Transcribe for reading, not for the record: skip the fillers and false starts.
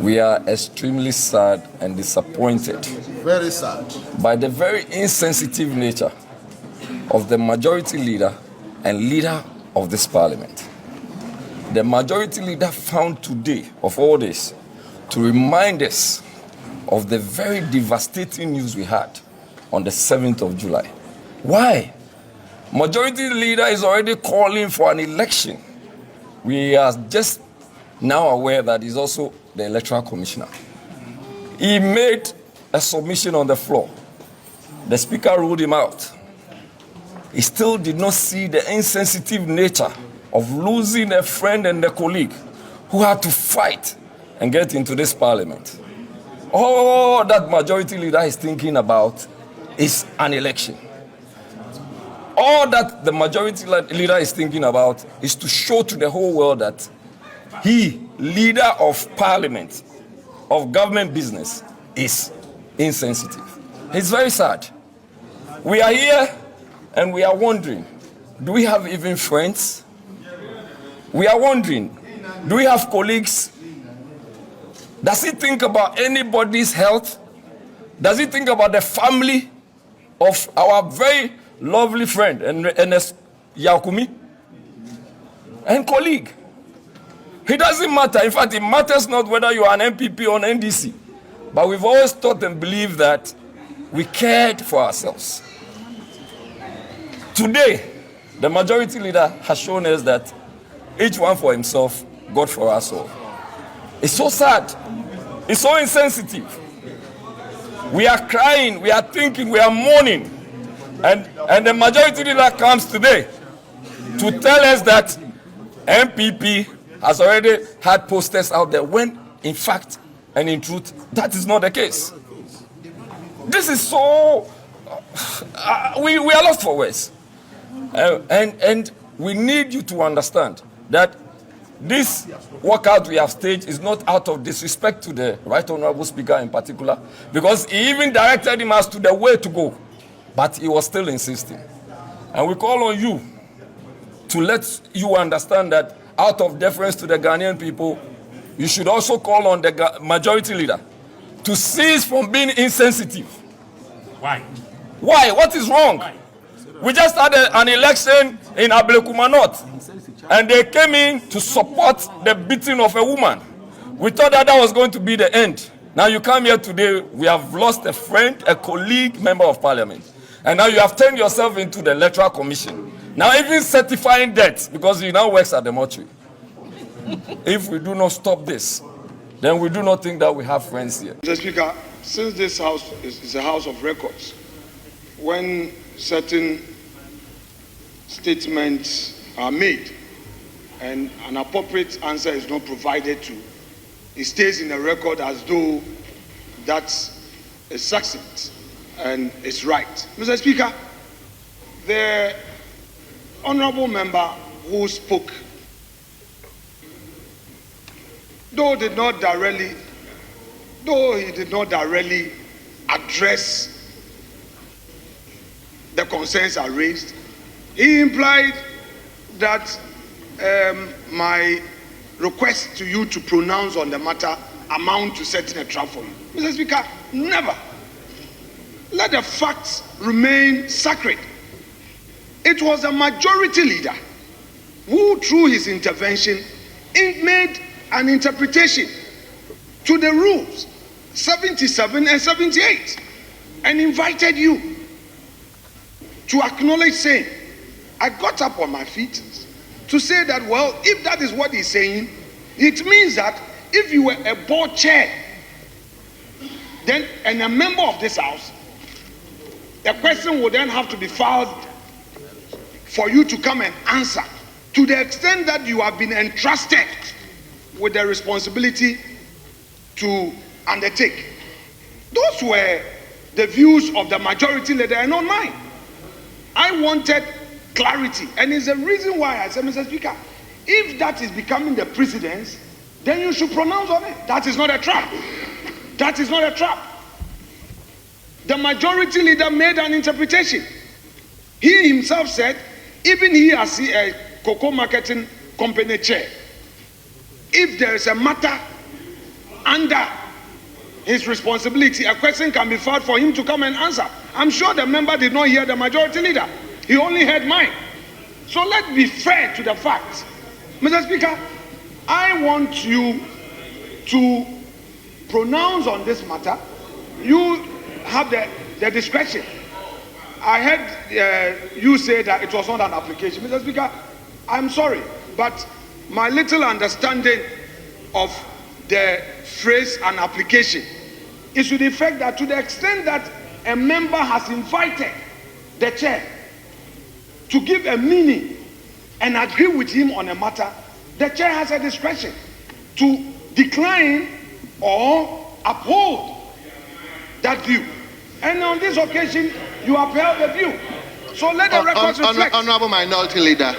We are extremely sad and disappointed. Very sad. By the very insensitive nature of the majority leader and leader of this parliament. The majority leader found today of all this to remind us of the very devastating news we had on the 7th of July. Why? Majority leader is already calling for an election. We are just now aware that he's also the electoral commissioner. He made a submission on the floor. The speaker ruled him out. He still did not see the insensitive nature of losing a friend and a colleague who had to fight and get into this parliament. All that majority leader is thinking about is an election. All that the majority leader is thinking about is to show to the whole world that he, leader of parliament, of government business, is insensitive. It's very sad. We are here and we are wondering, do we have even friends? We are wondering, do we have colleagues? Does he think about anybody's health? Does he think about the family of our very lovely friend and Yakumi and colleague? It doesn't matter. In fact, it matters not whether you are an MPP or an NDC. But we've always thought and believed that we cared for ourselves. Today, the majority leader has shown us that each one for himself, God for us all. It's so sad. It's so insensitive. We are crying, we are thinking, we are mourning. And the majority leader comes today to tell us that MPP has already had posters out there when, in fact, and in truth, that is not the case. This is so... we are lost for words. And we need you to understand that this walkout we have staged is not out of disrespect to the Right Honorable Speaker in particular, because he even directed him as to the way to go, but he was still insisting. And we call on you to let you understand that out of deference to the Ghanaian people, you should also call on the majority leader to cease from being insensitive. Why? Why? What is wrong? Why? We just had an election in Ablekuma North, and they came in to support the beating of a woman. We thought that was going to be the end. Now you come here today, we have lost a friend, a colleague, member of parliament. And now you have turned yourself into the electoral commission. Now even certifying death, because he now works at the mortuary. If we do not stop this, then we do not think that we have friends here. Mr. Speaker, since this house is a house of records, when certain statements are made and an appropriate answer is not provided to, it stays in the record as though that's a success and it's right. Mr. Speaker, the honorable member who spoke, though he did not directly address the concerns are raised, he implied that my request to you to pronounce on the matter amount to setting a trap for you. Mr. Speaker, never. Let the facts remain sacred. It was a majority leader who, through his intervention, made an interpretation to the rules 77 and 78 and invited you to acknowledge, saying, I got up on my feet to say that, well, if that is what he's saying, it means that if you were a board chair, then and a member of this house, a question would then have to be filed for you to come and answer, to the extent that you have been entrusted with the responsibility to undertake. Those were the views of the majority leader and not mine. I wanted clarity, and it's the reason why I said, Mr. Speaker, if that is becoming the precedence, then you should pronounce on it. That is not a trap. That is not a trap. The majority leader made an interpretation. He himself said, even he as a cocoa marketing company chair, if there is a matter under his responsibility, a question can be filed for him to come and answer. I'm sure the member did not hear the majority leader. He only heard mine. So let's be fair to the facts. Mr. Speaker, I want you to pronounce on this matter. You have the discretion. I heard you say that it was not an application. Mr. Speaker, I'm sorry, but my little understanding of the phrase "an application" is to the effect that to the extent that a member has invited the chair to give a meaning and agree with him on a matter, the chair has a discretion to decline or uphold that view. And on this occasion, you upheld the view. So let the records reflect. Honorable Minority Leader.